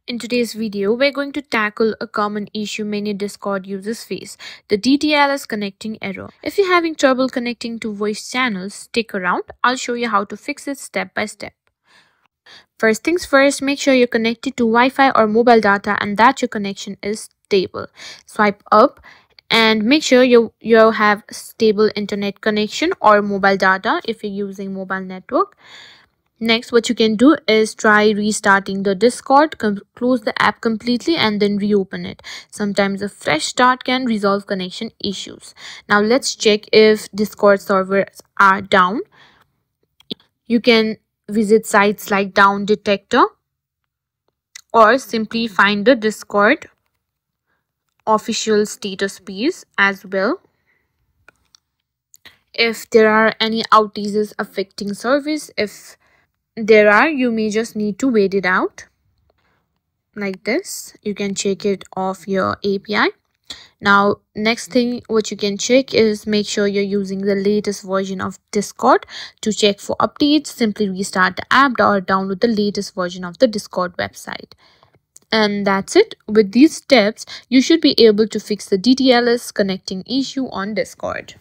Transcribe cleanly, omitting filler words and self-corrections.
In today's video, we're going to tackle a common issue many Discord users face, the DTLS connecting error. If you're having trouble connecting to voice channels, stick around. I'll show you how to fix it step by step. First things first, make sure you're connected to Wi-Fi or mobile data and that your connection is stable. Swipe up and make sure you have stable internet connection or mobile data if you're using mobile network. Next, what you can do is try restarting the Discord, close the app completely and then reopen it. Sometimes a fresh start can resolve connection issues. Now let's check if Discord servers are down. You can visit sites like Down Detector or simply find the Discord official status page as well. If there are any outages affecting service, if there are, you may just need to wait it out like this. You can check it off your API. Now next thing what you can check is make sure you're using the latest version of Discord. To check for updates, simply restart the app or download the latest version of the Discord website. And that's it. With these steps, you should be able to fix the DTLS connecting issue on Discord.